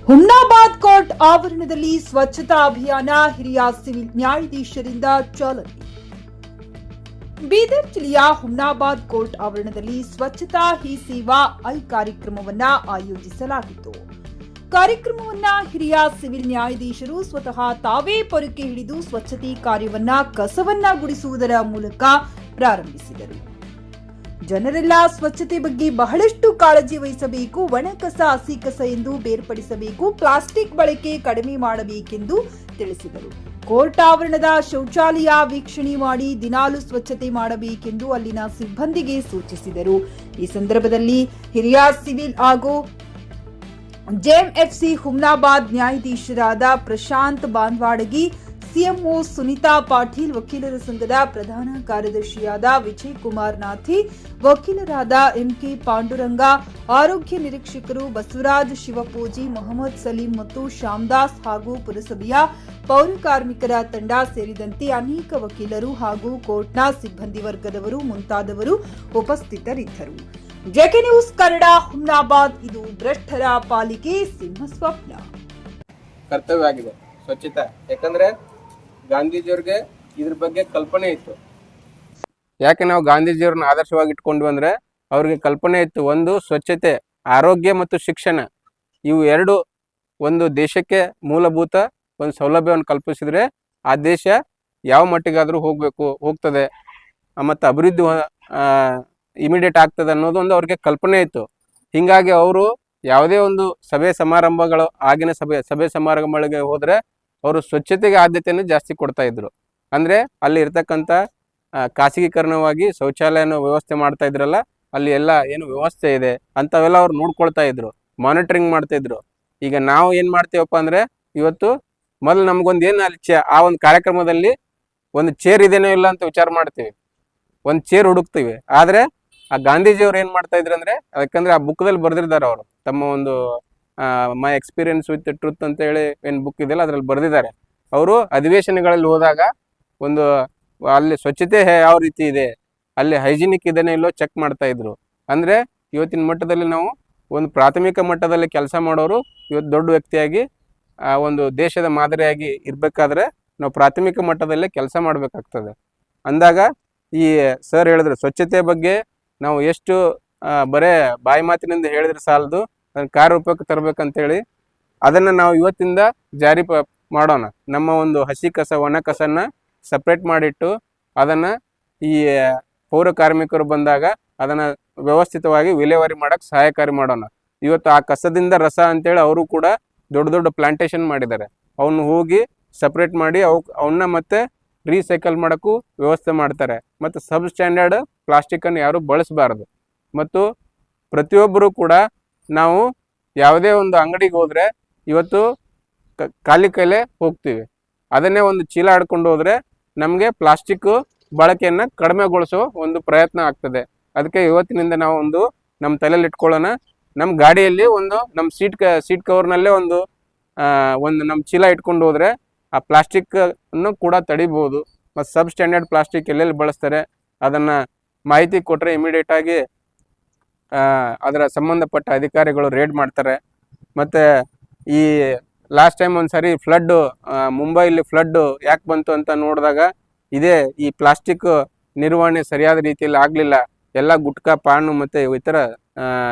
Humnabad court ಆವರಣದಲ್ಲಿ ಸ್ವಚ್ಛತಾ ಅಭಿಯಾನ ಹಿರಿಯ ಸಿವಿಲ್ ನ್ಯಾಯಾಧೀಶರಿಂದ ಚಾಲನೆ. ಬೀದರ್ ಜಿಲ್ಲೆಯ ಹುಮ್ನಾಬಾದ್ ಕೋರ್ಟ್ ಆವರಣದಲ್ಲಿ ಸ್ವಚ್ಛತಾ ಹಿ ಸೇವಾ ಕಾರ್ಯಕ್ರಮವನ್ನ ಆಯೋಜಿಸಲಾಗಿತ್ತು. ಕಾರ್ಯಕ್ರಮವನ್ನ ಹಿರಿಯ ಸಿವಿಲ್ ನ್ಯಾಯಾಧೀಶರು ಸ್ವತಃ ತಾವೇ ಪೊರಕೆ ಹಿಡಿದು ಸ್ವಚ್ಛತೆ ಕಾರ್ಯವನ್ನ ಕಸವನ್ನ ಗುಡಿಸುವುದರ ಮೂಲಕ ಪ್ರಾರಂಭಿಸಿದರು. ಜನರೆಲ್ಲ ಸ್ವಚ್ಛತೆ ಬಗ್ಗೆ ಬಹಳಷ್ಟು ಕಾಳಜಿ ವಹಿಸಬೇಕು, ಒಣ ಕಸ ಹಸಿ ಕಸ ಎಂದು ಬೇರ್ಪಡಿಸಬೇಕು, ಪ್ಲಾಸ್ಟಿಕ್ ಬಳಕೆ ಕಡಿಮೆ ಮಾಡಬೇಕೆಂದು ತಿಳಿಸಿದರು. ಕೋರ್ಟ್ ಆವರಣದ ಶೌಚಾಲಯ ವೀಕ್ಷಣೆ ಮಾಡಿ ದಿನಾಲು ಸ್ವಚ್ಛತೆ ಮಾಡಬೇಕೆಂದು ಅಲ್ಲಿನ ಸಿಬ್ಬಂದಿಗೆ ಸೂಚಿಸಿದರು. ಈ ಸಂದರ್ಭದಲ್ಲಿ ಹಿರಿಯ ಸಿವಿಲ್ ಹಾಗೂ ಜೆಎಂಎಫ್ಸಿ ಹುಮ್ನಾಬಾದ್ ನ್ಯಾಯಾಧೀಶರಾದ ಪ್ರಶಾಂತ್ ಬಾನ್ವಾಡಗಿ, ಸಿಎಂಒ ಸುನಿತಾ ಪಾಟೀಲ್, ವಕೀಲರ ಸಂಘದ ಪ್ರಧಾನ ಕಾರ್ಯದರ್ಶಿಯಾದ ವಿಜಯ್ ಕುಮಾರ್ ನಾಥಿ, ವಕೀಲರಾದ ಎಂಕೆ ಪಾಂಡುರಂಗ, ಆರೋಗ್ಯ ನಿರೀಕ್ಷಕರು ಬಸವರಾಜ್ ಶಿವಪೂಜಿ, ಮೊಹಮ್ಮದ್ ಸಲೀಂ ಮತ್ತು ಶ್ಯಾಮದಾಸ್ ಹಾಗೂ ಪುರಸಭೆಯ ಪೌರ ಕಾರ್ಮಿಕರ ತಂಡ ಸೇರಿದಂತೆ ಅನೇಕ ವಕೀಲರು ಹಾಗೂ ಕೋರ್ಟ್ನ ಸಿಬ್ಬಂದಿ ವರ್ಗದವರು ಮುಂತಾದವರು ಉಪಸ್ಥಿತರಿದ್ದರು. JK news Kannada, Humnabad. ಇದು ಭ್ರಷ್ಟರ ಪಾಲಿಗೆ ಸಿಂಹ ಸ್ವಪ್ನ. ಕರ್ತವ್ಯ ಆಗಿದೆ ಸ್ವಚ್ಛತೆ. ಯಾಕಂದ್ರೆ ಗಾಂಧೀಜಿಯವ್ರಿಗೆ ಇದ್ರ ಬಗ್ಗೆ ಕಲ್ಪನೆ ಇತ್ತು. ಯಾಕೆ ನಾವು ಗಾಂಧೀಜಿಯವ್ರನ್ನ ಆದರ್ಶವಾಗಿ ಇಟ್ಕೊಂಡ್ವಿ ಅಂದ್ರೆ ಅವ್ರಿಗೆ ಕಲ್ಪನೆ ಇತ್ತು. ಒಂದು ಸ್ವಚ್ಛತೆ, ಆರೋಗ್ಯ ಮತ್ತು ಶಿಕ್ಷಣ, ಇವು ಎರಡು ಒಂದು ದೇಶಕ್ಕೆ ಮೂಲಭೂತ ಒಂದು ಸೌಲಭ್ಯವನ್ನು ಕಲ್ಪಿಸಿದ್ರೆ ಆ ದೇಶ ಯಾವ ಮಟ್ಟಿಗಾದ್ರೂ ಹೋಗ್ತದೆ ಮತ್ತು ಅಭಿವೃದ್ಧಿ ಇಮಿಡಿಯೇಟ್ ಆಗ್ತದೆ ಅನ್ನೋದು ಒಂದು ಅವ್ರಿಗೆ ಕಲ್ಪನೆ ಇತ್ತು. ಹೀಗಾಗಿ ಅವರು ಯಾವುದೇ ಒಂದು ಆಗಿನ ಸಭೆ ಸಮಾರಂಭಗಳಿಗೆ ಹೋದ್ರೆ ಅವರು ಸ್ವಚ್ಛತೆಗೆ ಆದ್ಯತೆಯನ್ನು ಜಾಸ್ತಿ ಕೊಡ್ತಾ ಇದ್ರು. ಅಂದ್ರೆ ಅಲ್ಲಿ ಇರ್ತಕ್ಕಂಥ ಖಾಸಗೀಕರಣವಾಗಿ ಶೌಚಾಲಯನ ವ್ಯವಸ್ಥೆ ಮಾಡ್ತಾ ಇದ್ರಲ್ಲ, ಅಲ್ಲಿ ಎಲ್ಲ ಏನು ವ್ಯವಸ್ಥೆ ಇದೆ ಅಂತವೆಲ್ಲ ಅವ್ರು ನೋಡ್ಕೊಳ್ತಾ ಇದ್ರು, ಮಾನಿಟರಿಂಗ್ ಮಾಡ್ತಾ ಇದ್ರು. ಈಗ ನಾವು ಏನ್ ಮಾಡ್ತೀವಪ್ಪ ಅಂದ್ರೆ ಇವತ್ತು ಮೊದಲು ನಮ್ಗೊಂದು ಏನು ಅಲ್ಲಿ ಆ ಒಂದು ಕಾರ್ಯಕ್ರಮದಲ್ಲಿ ಒಂದು ಚೇರ್ ಇದೇನೋ ಇಲ್ಲ ಅಂತ ವಿಚಾರ ಮಾಡ್ತೀವಿ, ಒಂದು ಚೇರ್ ಹುಡುಕ್ತೀವಿ. ಆದ್ರೆ ಆ ಗಾಂಧೀಜಿಯವ್ರು ಏನ್ ಮಾಡ್ತಾ ಇದ್ರು ಅಂದ್ರೆ, ಯಾಕಂದ್ರೆ ಆ ಬುಕ್ದಲ್ಲಿ ಬರೆದಿದ್ದಾರೆ ಅವರು ತಮ್ಮ ಒಂದು ಮೈ ಎಕ್ಸ್ಪೀರಿಯನ್ಸ್ ವಿತ್ ಟ್ರೂತ್ ಅಂತ ಹೇಳಿ ಏನು ಬುಕ್ ಇದೆಯಲ್ಲ ಅದ್ರಲ್ಲಿ ಬರೆದಿದ್ದಾರೆ. ಅವರು ಅಧಿವೇಶನಗಳಲ್ಲಿ ಹೋದಾಗ ಒಂದು ಅಲ್ಲಿ ಸ್ವಚ್ಛತೆ ಯಾವ ರೀತಿ ಇದೆ, ಅಲ್ಲಿ ಹೈಜಿನಿಕ್ ಇದನ್ನೇ ಇಲ್ಲೋ ಚೆಕ್ ಮಾಡ್ತಾ ಇದ್ರು. ಅಂದ್ರೆ ಇವತ್ತಿನ ಮಟ್ಟದಲ್ಲಿ ನಾವು ಒಂದು ಪ್ರಾಥಮಿಕ ಮಟ್ಟದಲ್ಲಿ ಕೆಲಸ ಮಾಡೋರು ಇವತ್ತು ದೊಡ್ಡ ವ್ಯಕ್ತಿಯಾಗಿ ಒಂದು ದೇಶದ ಮಾದರಿಯಾಗಿ ಇರ್ಬೇಕಾದ್ರೆ ನಾವು ಪ್ರಾಥಮಿಕ ಮಟ್ಟದಲ್ಲೇ ಕೆಲಸ ಮಾಡ್ಬೇಕಾಗ್ತದೆ. ಅಂದಾಗ ಈ ಸರ್ ಹೇಳಿದ್ರು ಸ್ವಚ್ಛತೆ ಬಗ್ಗೆ ನಾವು ಎಷ್ಟು ಬರೇ ಬಾಯಿ ಮಾತಿನಿಂದ ಹೇಳಿದ್ರೆ ಸಾಲದು, ಅದನ್ನ ಕಾರ್ಯರೂಪಕ್ಕೆ ತರಬೇಕಂತೇಳಿ ಅದನ್ನ ನಾವು ಇವತ್ತಿಂದ ಜಾರಿ ಮಾಡೋಣ. ನಮ್ಮ ಒಂದು ಹಸಿ ಕಸ ಒಣ ಕಸನ್ನ ಸಪ್ರೇಟ್ ಮಾಡಿಟ್ಟು ಅದನ್ನ ಈ ಪೌರ ಕಾರ್ಮಿಕರು ಬಂದಾಗ ಅದನ್ನ ವ್ಯವಸ್ಥಿತವಾಗಿ ವಿಲೇವಾರಿ ಮಾಡಕ್ ಸಹಾಯಕಾರಿ ಮಾಡೋಣ. ಇವತ್ತು ಆ ಕಸದಿಂದ ರಸ ಅಂತೇಳಿ ಅವರು ಕೂಡ ದೊಡ್ಡ ದೊಡ್ಡ ಪ್ಲಾಂಟೇಶನ್ ಮಾಡಿದ್ದಾರೆ. ಅವನ್ನ ಹೋಗಿ ಸಪ್ರೇಟ್ ಮಾಡಿ ಅವನ್ನ ಮತ್ತೆ ರೀಸೈಕಲ್ ಮಾಡೋಕ್ಕೂ ವ್ಯವಸ್ಥೆ ಮಾಡ್ತಾರೆ. ಮತ್ತು ಸಬ್ ಸ್ಟ್ಯಾಂಡರ್ಡ್ ಪ್ಲಾಸ್ಟಿಕ್ಕನ್ನು ಯಾರು ಬಳಸಬಾರ್ದು. ಮತ್ತು ಪ್ರತಿಯೊಬ್ಬರು ಕೂಡ ನಾವು ಯಾವುದೇ ಒಂದು ಅಂಗಡಿಗೆ ಹೋದರೆ ಇವತ್ತು ಖಾಲಿ ಕೈಲೇ ಹೋಗ್ತೀವಿ. ಅದನ್ನೇ ಒಂದು ಚೀಲ ಆಡ್ಕೊಂಡು ಹೋದರೆ ನಮಗೆ ಪ್ಲಾಸ್ಟಿಕ್ ಬಳಕೆಯನ್ನು ಕಡಿಮೆಗೊಳಿಸೋ ಒಂದು ಪ್ರಯತ್ನ ಆಗ್ತದೆ. ಅದಕ್ಕೆ ಇವತ್ತಿನಿಂದ ನಾವು ಒಂದು ನಮ್ಮ ತಲೆಯಲ್ಲಿ ಇಟ್ಕೊಳ್ಳೋಣ. ನಮ್ಮ ಗಾಡಿಯಲ್ಲಿ ಒಂದು ನಮ್ಮ ಸೀಟ್ ಕವರ್ನಲ್ಲೇ ಒಂದು ನಮ್ಮ ಚೀಲ ಇಟ್ಕೊಂಡು ಹೋದರೆ ಆ ಪ್ಲಾಸ್ಟಿಕ್ ಅನ್ನು ಕೂಡ ತಡಿಬಹುದು. ಮತ್ತು ಸಬ್ ಸ್ಟ್ಯಾಂಡರ್ಡ್ ಪ್ಲಾಸ್ಟಿಕ್ ಎಲ್ಲೆಲ್ಲಿ ಬಳಸ್ತಾರೆ ಅದನ್ನು ಮಾಹಿತಿ ಕೊಟ್ಟರೆ ಇಮಿಡಿಯೇಟ್ ಆಗಿ ಅದರ ಸಂಬಂಧಪಟ್ಟ ಅಧಿಕಾರಿಗಳು ರೇಡ್ ಮಾಡ್ತಾರೆ. ಮತ್ತು ಈ ಲಾಸ್ಟ್ ಟೈಮ್ ಒಂದ್ಸರಿ ಮುಂಬೈಲಿ ಫ್ಲಡ್ ಯಾಕೆ ಬಂತು ಅಂತ ನೋಡಿದಾಗ ಇದೇ ಈ ಪ್ಲಾಸ್ಟಿಕ್ ನಿರ್ವಹಣೆ ಸರಿಯಾದ ರೀತಿಯಲ್ಲಿ ಆಗಲಿಲ್ಲ. ಎಲ್ಲ ಗುಟ್ಕಾ ಪಾನು ಮತ್ತು ಇತರ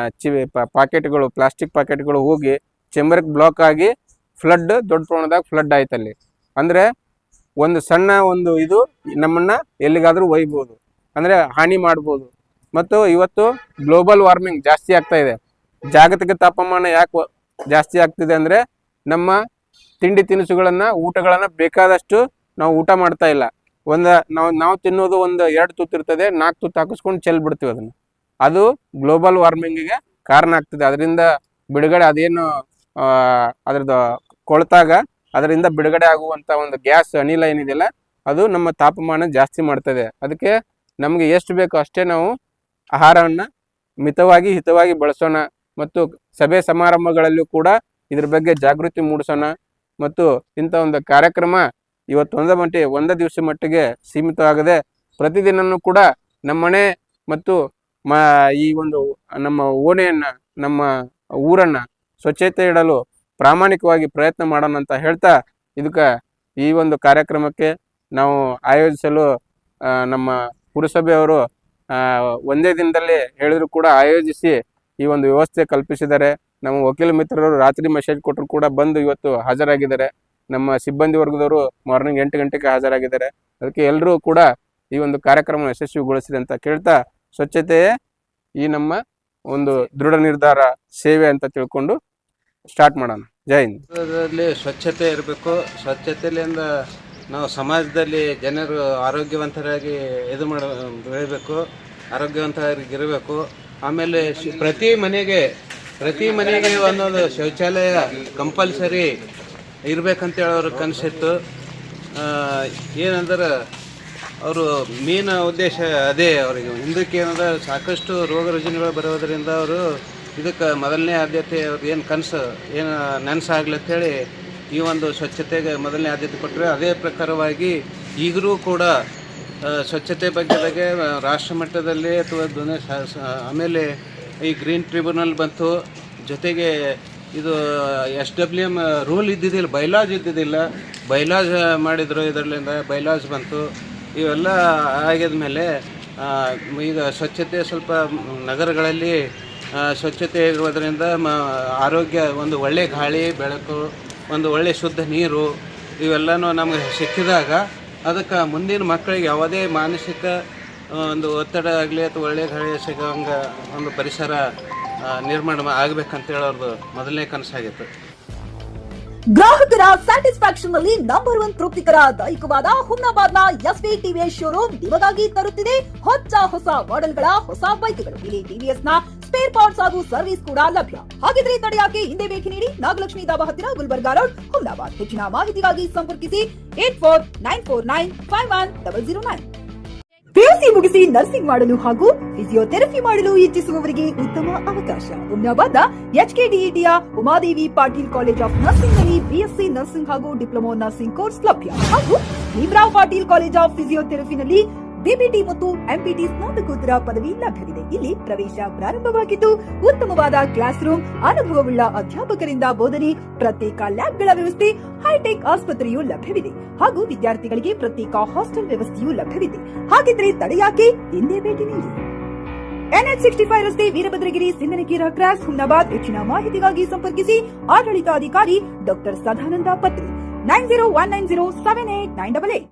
ಪ್ಲಾಸ್ಟಿಕ್ ಪಾಕೆಟ್ಗಳು ಹೋಗಿ ಚೆಂಬರ್ಗೆ ಬ್ಲಾಕ್ ಆಗಿ ದೊಡ್ಡ ಪ್ರಮಾಣದಾಗ ಫ್ಲಡ್ ಆಯ್ತಲ್ಲಿ. ಅಂದರೆ ಒಂದು ಸಣ್ಣ ಒಂದು ಇದು ನಮ್ಮನ್ನ ಎಲ್ಲಿಗಾದ್ರೂ ಒಯ್ಬೋದು, ಅಂದರೆ ಹಾನಿ ಮಾಡ್ಬೋದು. ಮತ್ತು ಇವತ್ತು ಗ್ಲೋಬಲ್ ವಾರ್ಮಿಂಗ್ ಜಾಸ್ತಿ ಆಗ್ತಾ ಇದೆ. ಜಾಗತಿಕ ತಾಪಮಾನ ಯಾಕೆ ಜಾಸ್ತಿ ಆಗ್ತಿದೆ ಅಂದರೆ ನಮ್ಮ ತಿಂಡಿ ತಿನಿಸುಗಳನ್ನು ಊಟಗಳನ್ನು ಬೇಕಾದಷ್ಟು ನಾವು ಊಟ ಮಾಡ್ತಾ ಇಲ್ಲ. ನಾವು ತಿನ್ನೋದು ಒಂದು 2 ತುತ್ತು ಇರ್ತದೆ, 4 ತುತ್ತು ಹಾಕಿಸ್ಕೊಂಡು ಚೆಲ್ಬಿಡ್ತೀವಿ ಅದನ್ನು. ಅದು ಗ್ಲೋಬಲ್ ವಾರ್ಮಿಂಗಿಗೆ ಕಾರಣ ಆಗ್ತದೆ. ಅದರಿಂದ ಬಿಡುಗಡೆ ಅದೇನು ಅದ್ರದ್ದು ಕೊಳ್ತಾಗ ಅದರಿಂದ ಬಿಡುಗಡೆ ಆಗುವಂಥ ಒಂದು ಗ್ಯಾಸ್ ಅನಿಲ ಏನಿದೆಯಲ್ಲ ಅದು ನಮ್ಮ ತಾಪಮಾನ ಜಾಸ್ತಿ ಮಾಡ್ತದೆ. ಅದಕ್ಕೆ ನಮಗೆ ಎಷ್ಟು ಬೇಕೋ ಅಷ್ಟೇ ನಾವು ಆಹಾರವನ್ನು ಮಿತವಾಗಿ ಹಿತವಾಗಿ ಬಳಸೋಣ. ಮತ್ತು ಸಭೆ ಸಮಾರಂಭಗಳಲ್ಲೂ ಕೂಡ ಇದ್ರ ಬಗ್ಗೆ ಜಾಗೃತಿ ಮೂಡಿಸೋಣ. ಮತ್ತು ಇಂಥ ಒಂದು ಕಾರ್ಯಕ್ರಮ ಒಂದು ದಿವಸ ಮಟ್ಟಿಗೆ ಸೀಮಿತವಾಗದೆ ಪ್ರತಿದಿನನೂ ಕೂಡ ನಮ್ಮನೆ ಮತ್ತು ಈ ಒಂದು ನಮ್ಮ ಓಣೆಯನ್ನು, ನಮ್ಮ ಊರನ್ನು ಸ್ವಚ್ಛತೆ ಇಡಲು ಪ್ರಾಮಾಣಿಕವಾಗಿ ಪ್ರಯತ್ನ ಮಾಡೋಣ ಅಂತ ಹೇಳ್ತಾ ಇದಕ್ಕೆ ಈ ಒಂದು ಕಾರ್ಯಕ್ರಮಕ್ಕೆ ನಾವು ಆಯೋಜಿಸಲು ನಮ್ಮ ಪುರಸಭೆಯವರು ಒಂದೇ ದಿನದಲ್ಲಿ ಹೇಳಿದ್ರು ಕೂಡ ಆಯೋಜಿಸಿ ಈ ಒಂದು ವ್ಯವಸ್ಥೆ ಕಲ್ಪಿಸಿದ್ದಾರೆ. ನಮ್ಮ ವಕೀಲ ಮಿತ್ರರು ರಾತ್ರಿ ಮೆಸೇಜ್ ಕೊಟ್ಟರು ಕೂಡ ಬಂದು ಇವತ್ತು ಹಾಜರಾಗಿದ್ದಾರೆ. ನಮ್ಮ ಸಿಬ್ಬಂದಿ ವರ್ಗದವರು ಮಾರ್ನಿಂಗ್ 8 ಗಂಟೆಗೆ ಹಾಜರಾಗಿದ್ದಾರೆ. ಅದಕ್ಕೆ ಎಲ್ಲರೂ ಕೂಡ ಈ ಒಂದು ಕಾರ್ಯಕ್ರಮ ಯಶಸ್ವಿಗೊಳಿಸಿದೆ ಅಂತ ಕೇಳ್ತಾ, ಸ್ವಚ್ಛತೆಯೇ ಈ ನಮ್ಮ ಒಂದು ದೃಢ ನಿರ್ಧಾರ ಸೇವೆ ಅಂತ ತಿಳ್ಕೊಂಡು ಸ್ಟಾರ್ಟ್ ಮಾಡೋಣ. ಜೈ ಹಿಂದ್. ಸ್ವಚ್ಛತೆ ಇರಬೇಕು. ಸ್ವಚ್ಛತೆಯಿಂದ ನಾವು ಸಮಾಜದಲ್ಲಿ ಜನರು ಆರೋಗ್ಯವಂತರಾಗಿ ಬೆಳಿಬೇಕು, ಆರೋಗ್ಯವಂತರಾಗಿರಬೇಕು. ಆಮೇಲೆ ಪ್ರತಿ ಮನೆಗೆ ಒಂದೊಂದು ಶೌಚಾಲಯ ಕಂಪಲ್ಸರಿ ಇರ್ಬೇಕಂತೇಳಿ ಅವ್ರ ಕನಸಿತ್ತು. ಏನಂದ್ರೆ ಅವರು ಮೇನ್ ಉದ್ದೇಶ ಅದೇ. ಅವರಿಗೆ ಹಿಂದಕ್ಕೆ ಏನಂದ್ರೆ ಸಾಕಷ್ಟು ರೋಗ ರುಜಿನಗಳು ಬರೋದರಿಂದ ಅವರು ಇದಕ್ಕೆ ಮೊದಲನೇ ಆದ್ಯತೆ ಅವ್ರಿಗೆ ಏನು ಕನಸು ಏನು ನೆನಸಾಗ್ಲಂತೇಳಿ ಈ ಒಂದು ಸ್ವಚ್ಛತೆಗೆ ಮೊದಲನೇ ಆದ್ಯತೆ ಕೊಟ್ಟರೆ, ಅದೇ ಪ್ರಕಾರವಾಗಿ ಈಗಲೂ ಕೂಡ ಸ್ವಚ್ಛತೆ ಬಗ್ಗೆದಾಗೆ ರಾಷ್ಟ್ರ ಮಟ್ಟದಲ್ಲಿ ಅಥವಾ ಆಮೇಲೆ ಈ ಗ್ರೀನ್ ಟ್ರಿಬ್ಯುನಲ್ ಬಂತು. ಜೊತೆಗೆ ಇದು SWM ರೂಲ್ ಇದ್ದಿದ್ದಿಲ್ಲ, ಬೈಲಾಜ್ ಇದ್ದಿದ್ದಿಲ್ಲ, ಬೈಲಾಜ್ ಮಾಡಿದರು. ಇದರಲ್ಲಿಂದ ಬೈಲಾಜ್ ಬಂತು. ಇವೆಲ್ಲ ಆಗಿದ ಮೇಲೆ ಈಗ ಸ್ವಚ್ಛತೆ ಸ್ವಲ್ಪ ನಗರಗಳಲ್ಲಿ ಸ್ವಚ್ಛತೆ ಇರುವುದರಿಂದ ಆರೋಗ್ಯ, ಒಂದು ಒಳ್ಳೆ ಗಾಳಿ ಬೆಳಕು, ಒಂದು ಒಳ್ಳೆ ಶುದ್ಧ ನೀರು ಇವೆಲ್ಲನೂ ನಮಗೆ ಸಿಕ್ಕಿದಾಗ ಅದಕ್ಕೆ ಮುಂದಿನ ಮಕ್ಕಳಿಗೆ ಯಾವುದೇ ಮಾನಸಿಕ ಒಂದು ಒತ್ತಡ ಆಗಲಿ ಅಥವಾ ಒಳ್ಳೆ ಗಾಳಿ ಸಿಗೋಂಗೆ ಒಂದು ಪರಿಸರ ನಿರ್ಮಾಣ ಆಗಬೇಕಂತೇಳಿ ಅವ್ರದ್ದು ಮೊದಲನೇ ಕನಸಾಗಿತ್ತು. ಗ್ರಾಹಕರ ಸ್ಯಾಟಿಸ್ಫ್ಯಾಕ್ಷನ್ ನಲ್ಲಿ ನಂಬರ್ 1 ತೃಪ್ತಿಕರ ದೈಹಿಕವಾದ ಹುಮ್ನಾಬಾದ್ನ SV TVS ಶೋರೂಮ್ ನಿಮಗಾಗಿ ತರುತ್ತಿದೆ ಹೊಸ ಮಾಡೆಲ್ಗಳ ಹೊಸ ಬೈಕ್ಗಳು. ಇಲ್ಲಿ TVS ನ ಸ್ಪೇರ್ ಪಾರ್ಟ್ಸ್ ಹಾಗೂ ಸರ್ವಿಸ್ ಕೂಡ ಲಭ್ಯ. ಹಾಗಿದ್ರೆ ತಡೆಯಾಕೆ ಹಿಂದೆ ಭೇಟಿ ನೀಡಿ. ನಾಗಲಕ್ಷ್ಮಿ ದಾಬಾ ಹತ್ತಿರ ಗುಲ್ಬರ್ಗಾ ರೋಡ್, ಹುಮ್ನಾಬಾದ್. ಹೆಚ್ಚಿನ ಮಾಹಿತಿಗಾಗಿ ಸಂಪರ್ಕಿಸಿ 8494951009. PUC ಮುಗಿಸಿ ನರ್ಸಿಂಗ್ ಮಾಡಲು ಹಾಗೂ ಫಿಸಿಯೋಥೆರಪಿ ಮಾಡಲು ಇಚ್ಛಿಸುವವರಿಗೆ ಉತ್ತಮ ಅವಕಾಶ. ಹುಮ್ನಾಬಾದ್ನ HKDETಯ Umadevi Patil college of nursing ನಲ್ಲಿ BSc ನರ್ಸಿಂಗ್ ಹಾಗೂ ಡಿಪ್ಲೊಮಾ ನರ್ಸಿಂಗ್ ಕೋರ್ಸ್ ಲಭ್ಯ. ಹಾಗೂ ಭೀಮ್ರಾವ್ ಪಾಟೀಲ್ ಕಾಲೇಜ್ ಆಫ್ ಫಿಸಿಯೋಥೆರಪಿನಲ್ಲಿ DBT ಮತ್ತು MPT ಸ್ನಾತಕೋತ್ತರ ಪದವಿ ಲಭ್ಯವಿದೆ. ಇಲ್ಲಿ ಪ್ರವೇಶ ಪ್ರಾರಂಭವಾಗಿದ್ದು ಉತ್ತಮವಾದ ಕ್ಲಾಸ್ ರೂಮ್, ಅನುಭವವುಳ್ಳ ಅಧ್ಯಾಪಕರಿಂದ ಬೋಧನೆ, ಪ್ರತ್ಯೇಕ ಲ್ಯಾಬ್ಗಳ ವ್ಯವಸ್ಥೆ, ಹೈಟೆಕ್ ಆಸ್ಪತ್ರೆಯೂ ಲಭ್ಯವಿದೆ. ಹಾಗೂ ವಿದ್ಯಾರ್ಥಿಗಳಿಗೆ ಪ್ರತ್ಯೇಕ ಹಾಸ್ಟೆಲ್ ವ್ಯವಸ್ಥೆಯೂ ಲಭ್ಯವಿದೆ. ಹಾಗಿದ್ರೆ ತಡೆಯಾಕೆ ಹಿಂದೆ ಭೇಟಿ ನೀಡಿ. NH65 ರಸ್ತೆ, ವೀರಭದ್ರಗಿರಿ, ಸಿಂಗನಕೀರ ಕ್ರಾಸ್, ಹುಮ್ನಾಬಾದ್. ಹೆಚ್ಚಿನ ಮಾಹಿತಿಗಾಗಿ ಸಂಪರ್ಕಿಸಿ ಆಡಳಿತಾಧಿಕಾರಿ ಡಾಕ್ಟರ್ ಸದಾನಂದ ಪತ್ರಿ 9019078988.